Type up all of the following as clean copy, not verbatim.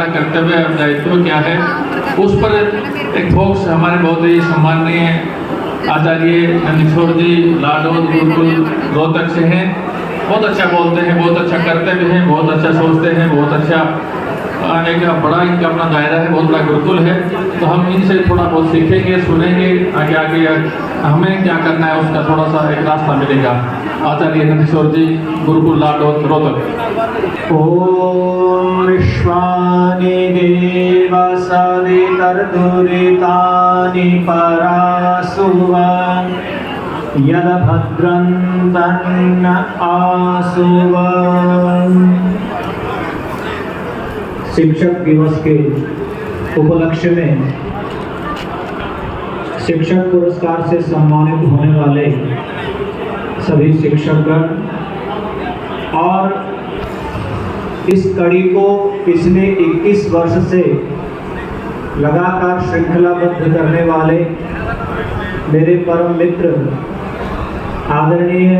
हमारा कर्तव्य और दायित्व क्या है, उस पर एक फोकस हमारे बहुत ही सम्माननीय आचार्य नंदकिशोर जी लाडोद गुरुकुल रोहतक से हैं। बहुत अच्छा बोलते हैं, बहुत अच्छा करते भी हैं, बहुत अच्छा सोचते हैं, बहुत अच्छा एक बड़ा इनका अपना दायरा है, बहुत बड़ा गुरुकुल है। तो हम इनसे थोड़ा बहुत सीखेंगे, सुनेंगे, आगे आगे हमें क्या करना है उसका थोड़ा सा एक रास्ता मिलेगा। आचार्य नंदकिशोर जी गुरुकुल लाडोद रोहतक। ओम विश्वानि देव सवितर्दुरितानि परासुवन् यद भद्रं तन्न आसुवन्। शिक्षक दिवस के उपलक्ष्य में शिक्षक पुरस्कार से सम्मानित होने वाले सभी शिक्षकगण और इस कड़ी को पिछले 21 वर्ष से लगातार श्रृंखलाबद्ध करने वाले मेरे परम मित्र आदरणीय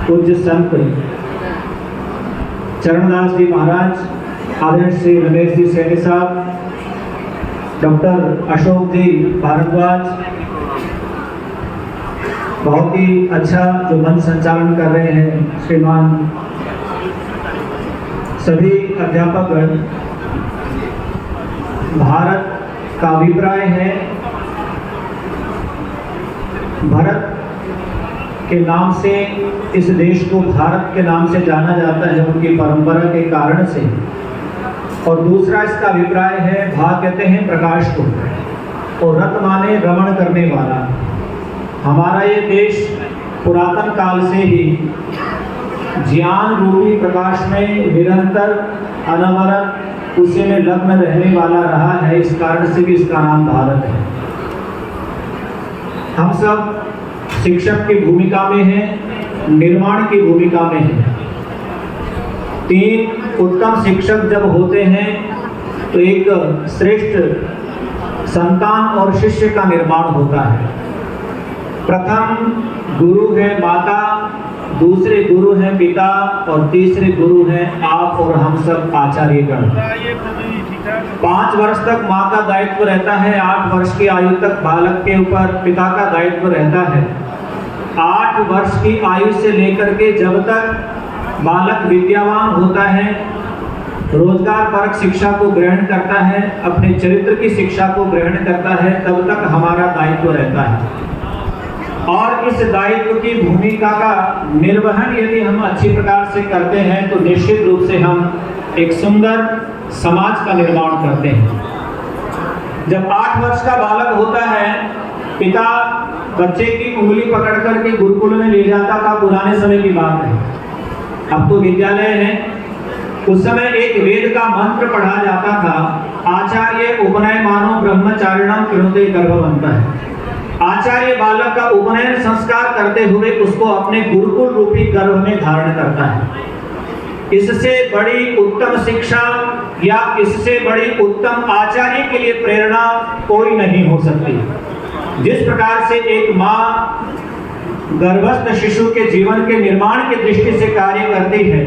पूज्य संत चरणदास जी महाराज, आदरणीय श्री रमेश जी सैनी साहब, डॉक्टर अशोक जी भारद्वाज, बहुत ही अच्छा जो मंच संचालन कर रहे हैं श्रीमान, सभी अध्यापकगण। भारत का अभिप्राय है, भरत के नाम से इस देश को भारत के नाम से जाना जाता है उनकी परंपरा के कारण से। और दूसरा इसका अभिप्राय है, भा कहते हैं प्रकाश को, और रत माने रमण करने वाला। हमारा ये देश पुरातन काल से ही ज्ञान रूपी प्रकाश में निरंतर अनवरत उसी में लग्न रहने वाला रहा है, इस कारण से भी इसका नाम भारत है। हम सब शिक्षक की भूमिका में हैं, निर्माण की भूमिका में हैं। 3 उत्तम शिक्षक जब होते हैं तो एक श्रेष्ठ संतान और शिष्य का निर्माण होता है। प्रथम गुरु है माता, दूसरे गुरु हैं पिता और तीसरे गुरु हैं आप और हम सब आचार्यगण। 5 वर्ष तक माँ का दायित्व रहता है, 8 वर्ष की आयु तक बालक के ऊपर पिता का दायित्व रहता है। 8 वर्ष की आयु से लेकर के जब तक बालक विद्यावान होता है, रोजगार परक शिक्षा को ग्रहण करता है, अपने चरित्र की शिक्षा को ग्रहण करता है, तब तक हमारा दायित्व रहता है। और इस दायित्व की भूमिका का निर्वहन यदि हम अच्छी प्रकार से करते हैं तो निश्चित रूप से हम एक सुंदर समाज का निर्माण करते हैं। जब 8 वर्ष का बालक होता है, पिता बच्चे की उंगली पकड़ करके गुरुकुल में ले जाता था, पुराने समय की बात है, अब तो विद्यालय है। उस समय एक वेद का मंत्र पढ़ा जाता था, आचार्य उपनयमानो ब्रह्मचारिणम कृणुते गर्भवन्तः। आचार्य बालक का उपनयन संस्कार करते हुए उसको अपने गुरुकुल रूपी गर्भ में धारण करता है। इससे बड़ी उत्तम शिक्षा या इससे बड़ी उत्तम आचार्य के लिए प्रेरणा कोई नहीं हो सकती। जिस प्रकार से एक माँ गर्भस्थ शिशु के जीवन के निर्माण की दृष्टि से कार्य करती है,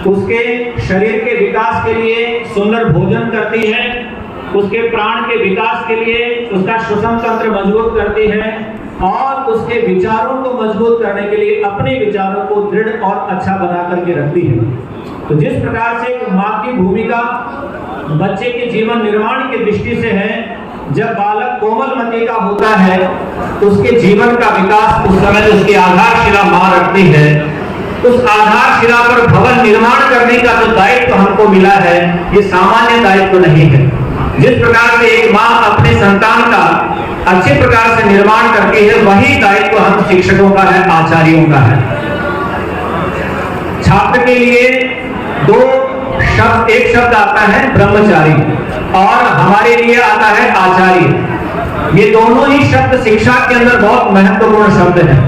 उसके शरीर के विकास के लिए सुंदर भोजन करती है, उसके प्राण के विकास के लिए उसका श्वसन तंत्र मजबूत करती है और उसके विचारों को मजबूत करने के लिए अपने विचारों को दृढ़ और अच्छा बना करके रखती है। तो जिस प्रकार से माँ की भूमिका बच्चे के जीवन निर्माण की दृष्टि से है, जब बालक कोमलमति का होता है उसके जीवन का विकास उस समय उसकी आधारशिला माँ रखती है। उस आधारशिला पर भवन निर्माण करने का जो दायित्व हमको मिला है, ये सामान्य दायित्व नहीं है। जिस प्रकार से एक माँ अपने संतान का अच्छे प्रकार से निर्माण करती है, वही दायित्व हम शिक्षकों का है, आचार्यों का है। छात्र के लिए 2 शब्द, एक शब्द आता है ब्रह्मचारी और हमारे लिए आता है आचार्य। ये दोनों ही शब्द शिक्षा के अंदर बहुत महत्वपूर्ण शब्द हैं।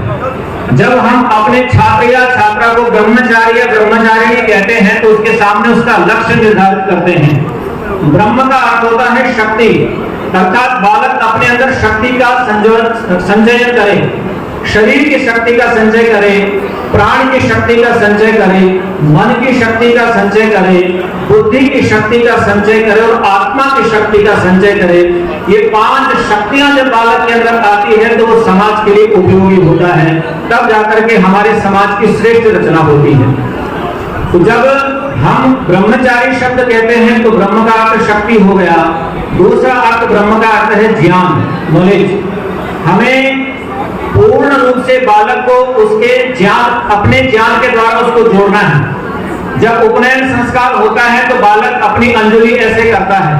जब हम अपने छात्र या छात्रा को ब्रह्मचारी या ब्रह्मचारिणी कहते हैं तो उसके सामने उसका लक्ष्य निर्धारित करते हैं। ब्रह्म का अर्थ होता है शक्ति, अर्थात बालक अपने अंदर शक्ति का संचयन करे, शरीर की शक्ति का संचय करे, प्राण की शक्ति का संचय करे, मन की शक्ति का संचय करे, बुद्धि की शक्ति का संचय करे और आत्मा की शक्ति का संचय करे। ये 5 शक्तियां जब बालक के अंदर आती है तो वो समाज के लिए उपयोगी होता है, तब जाकर के हमारे समाज की श्रेष्ठ रचना होती है। तो जब हम ब्रह्मचारी शब्द कहते हैं तो ब्रह्म का अर्थ शक्ति हो गया, दूसरा अर्थ ब्रह्म का अर्थ है ज्ञान, नॉलेज। हमें पूर्ण रूप से बालक को उसके ज्ञान, अपने ज्ञान के द्वारा उसको जोड़ना है। जब उपनयन संस्कार होता है तो बालक अपनी अंजलि ऐसे करता है,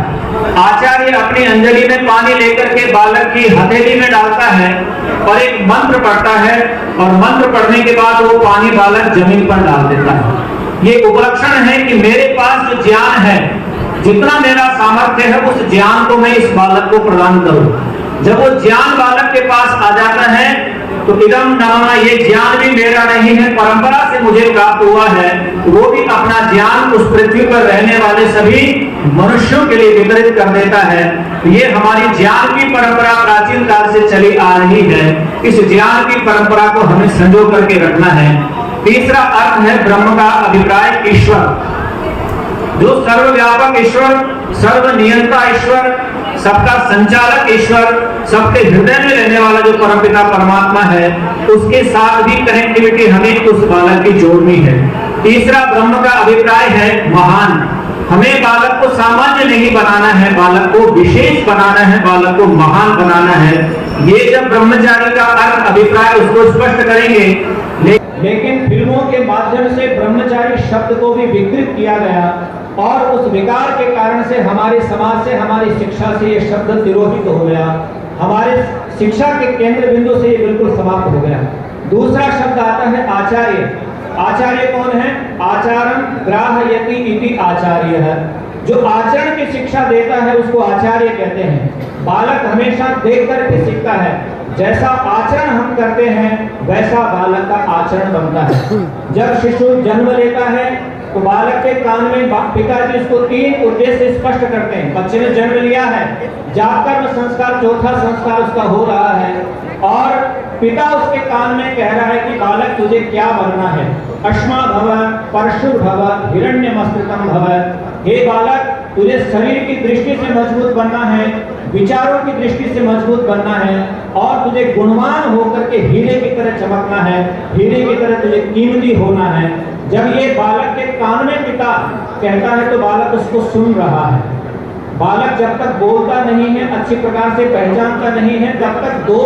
आचार्य अपनी अंजलि में पानी लेकर के बालक की हथेली में डालता है और एक मंत्र पढ़ता है, और मंत्र पढ़ने के बाद वो पानी बालक जमीन पर डाल देता है। ये उपलक्षण है कि मेरे पास जो ज्ञान है, जितना मेरा सामर्थ्य है, उस ज्ञान को मैं इस बालक को प्रदान करूं। जब वो ज्ञान बालक के पास आ जाता है तो इदम नामा, ये ज्ञान भी मेरा नहीं है, परंपरा से मुझे प्राप्त हुआ है, वो भी अपना ज्ञान उस पृथ्वी पर रहने वाले सभी मनुष्यों के लिए वितरित कर देता है। ये हमारी ज्ञान की परंपरा प्राचीन काल से चली आ रही है। इस ज्ञान की परंपरा को हमें संजो करके रखना है। तीसरा अर्थ है ब्रह्म का अभिप्राय ईश्वर, जो सर्वव्यापक ईश्वर, सर्वनियंता ईश्वर, सबका संचालक ईश्वर, सबके हृदय में रहने वाला जो परमपिता परमात्मा है, उसके साथ भी कनेक्टिविटी हमें उस बालक की जोड़नी है। तीसरा ब्रह्म का अभिप्राय है महान। हमें बालक को सामान्य नहीं बनाना है, बालक को विशेष बनाना है, बालक को महान बनाना है। ये जब ब्रह्मचारी का अर्थ अभिप्राय उसको स्पष्ट करेंगे। लेकिन फिल्मों के माध्यम से ब्रह्मचारी शब्द को भी विकृत किया गया और उस विकार के कारण से हमारे समाज से, हमारी शिक्षा से ये शब्द तिरोहित हो गया। हमारे शिक्षा के केंद्र बिंदु से ये बिल्कुल समाप्त हो गया। दूसरा शब्द आता है आचार्य। आचार्य कौन है? आचारम ग्राहयति इति आचार्य है। जो आचरण की शिक्षा देता है उसको आचार्य कहते हैं। बालक हमेशा देख करके सीखता है, जैसा आचरण हम करते हैं वैसा बालक का आचरण बनता है। जब शिशु जन्म लेता है तो बालक के कान में पिताजी उसको 3 उद्देश्य स्पष्ट करते हैं। बच्चे ने जन्म लिया है, जागकर्म संस्कार, चौथा संस्कार उसका हो रहा है, और पिता उसके कान में कह रहा है कि बालक तुझे क्या बनना है। अश्मा भव, परशुर भव, हिरण्यमस्कृतम भव। हे बालक, तुझे शरीर की दृष्टि से मजबूत बनना है, विचारों की दृष्टि से मजबूत बनना है, और तुझे गुणवान होकर के हीरे की तरह चमकना है, हीरे की तरह तुझे कीमती होना है। जब ये बालक के कान में पिता कहता है तो बालक उसको सुन रहा है। बालक जब तक बोलता नहीं है, अच्छी प्रकार से पहचानता नहीं है, तब तक 2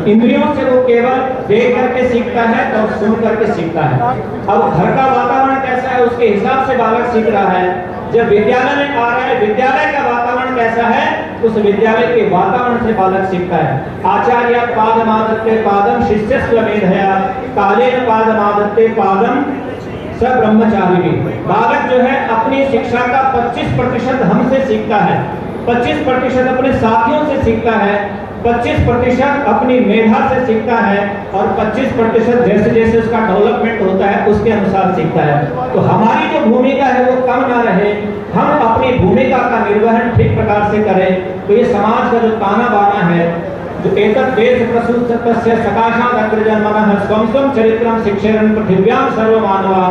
इंद्रियों से वो केवल देख करके सीखता है और सुन करके सीखता है। अब घर का वातावरण कैसा है उसके हिसाब से बालक सीख रहा है। जब विद्यालय में आ रहा है, विद्यालय का वातावरण कैसा है, उस विद्यालय के वातावरण से बालक सीखता है। आचार्य पादमादत्ते पादम शिष्यस्व मेधया, कालेन पादमादत्ते पादम सब ब्रह्मचारिणी। बालक जो है अपनी शिक्षा का 25% हमसे सीखता है, 25% अपने साथियों से सीखता है, 25% अपनी मेधा से सीखता है, और 25% जैसे जैसे उसका डेवलपमेंट होता है उसके अनुसार सीखता है। तो हमारी जो भूमिका है वो कम ना रहे, हम अपनी भूमिका का निर्वहन ठीक प्रकार से करें। तो ये समाज का जो ताना बाना है, जो एतत् देश प्रसूतस्य सकाशात् अग्रजन्मनः स्वं स्वं चरित्रं शिक्षेरन् पृथिव्यां सर्वमानवा।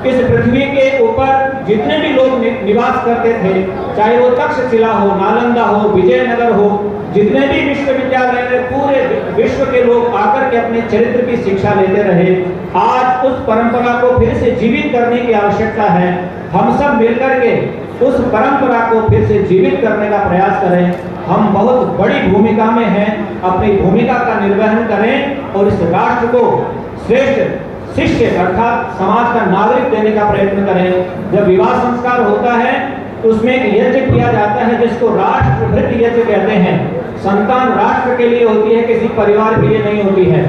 इस पृथ्वी के ऊपर जितने भी लोग निवास करते थे, चाहे वो तक्षशिला हो, नालंदा हो, विजयनगर हो, जितने भी विश्वविद्यालय में पूरे विश्व के लोग आकर के अपने चरित्र की शिक्षा लेते रहे। आज उस परंपरा को फिर से जीवित करने की आवश्यकता है। हम सब मिलकर के उस परंपरा को फिर से जीवित करने का प्रयास करें। हम बहुत बड़ी भूमिका में हैं, अपनी भूमिका का निर्वहन करें और इस राष्ट्र को श्रेष्ठ शिष्य अर्थात समाज का नागरिक देने का प्रयत्न करें। जब विवाह संस्कार होता है तो उसमें एक यज्ञ किया जाता है जिसको राष्ट्रभृत यज्ञ कहते हैं। संतान राष्ट्र के लिए होती है, किसी परिवार के लिए नहीं होती है।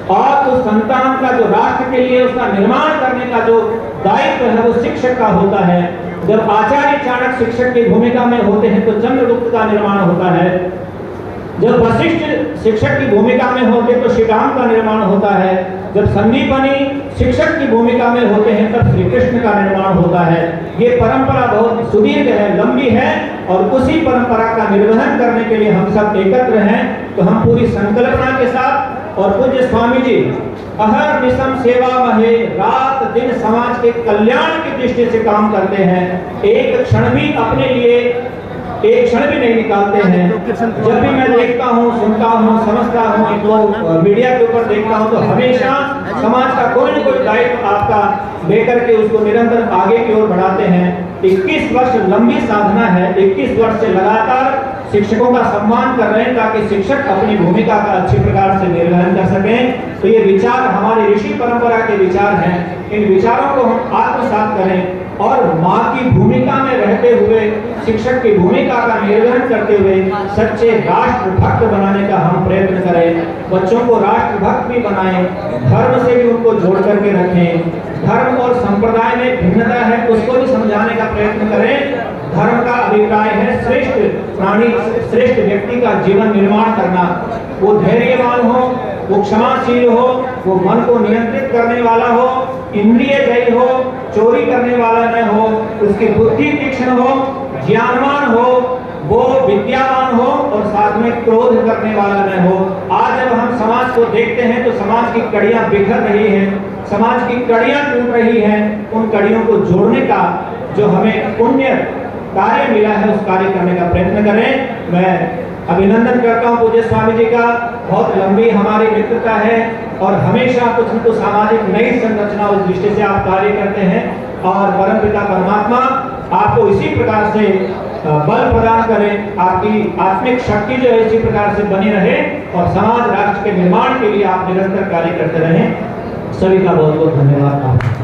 और उस संतान का जो राष्ट्र के लिए उसका निर्माण करने का जो दायित्व है वो शिक्षक का होता है। जब आचार्य चाणक्य शिक्षक की भूमिका में होते हैं तो चंद्रगुप्त का निर्माण होता है। जब वशिष्ठ शिक्षक की भूमिका में होते तो श्रीराम का निर्माण होता है। जब संदीपनी शिक्षक की भूमिका में होते हैं तब श्री कृष्ण का निर्माण होता है। ये परंपरा बहुत सुदीर्घ है, लंबी है, और उसी परंपरा का निर्वहन करने के लिए हम सब एकत्र हैं। तो हम पूरी संकल्पना के साथ और पूज्य स्वामी जी अहर निशम सेवा महे रात दिन समाज के कल्याण की दृष्टि से काम करते हैं। एक क्षण भी अपने लिए एक क्षण भी नहीं निकालते हैं। जब भी मैं देखता हूँ, सुनता हूँ, समझता हूँ, तो मीडिया के ऊपर देखता हूँ, तो हमेशा समाज का कोई न कोई दायित्व आपका लेकर के उसको निरंतर आगे की ओर बढ़ाते हैं। 21 वर्ष लंबी साधना है, 21 वर्ष से लगातार शिक्षकों का सम्मान कर रहे हैं ताकि शिक्षक अपनी भूमिका का अच्छी प्रकार से निर्वहन कर सकें। तो ये विचार हमारे ऋषि परंपरा के विचार हैं। इन विचारों को हम आत्मसात करें और माँ की भूमिका में रहते हुए, शिक्षक की भूमिका का निर्वहन करते हुए सच्चे राष्ट्र भक्त बनाने का हम प्रयत्न करें। बच्चों को राष्ट्र भक्त भी बनाएं, धर्म से भी उनको जोड़ करके रखें। धर्म और संप्रदाय में भिन्नता है उसको भी समझाने का प्रयत्न करें। धर्म का अभिप्राय है श्रेष्ठ प्राणी, श्रेष्ठ व्यक्ति का जीवन निर्माण करना। वो धैर्यवान हो, वो क्षमाशील हो, वो मन को नियंत्रित करने वाला हो, इंद्रिय जयी हो, चोरी करने वाला न हो, उसकी बुद्धि तीक्ष्ण हो, ज्ञानवान हो, वो विद्यावान हो और साथ में क्रोध करने वाला न हो। आज जब हम समाज को देखते हैं तो समाज की कड़ियां बिखर रही हैं, समाज की कड़ियां टूट रही हैं। उन कड़ियों को जोड़ने का जो हमें पुण्य कार्य मिला है उस कार्य करने का प्रयत्न करें। मैं अभिनंदन करता हूँ पूज्य स्वामी जी का। बहुत लंबी हमारी मित्रता है और हमेशा कुछ न कुछ सामाजिक नई संरचना उस दृष्टि से आप कार्य करते हैं और परमपिता परमात्मा आपको इसी प्रकार से बल प्रदान करें, आपकी आत्मिक शक्ति जो है इसी प्रकार से बनी रहे और समाज राष्ट्र के निर्माण के लिए आप निरंतर कार्य करते रहें। सभी का बहुत बहुत धन्यवाद।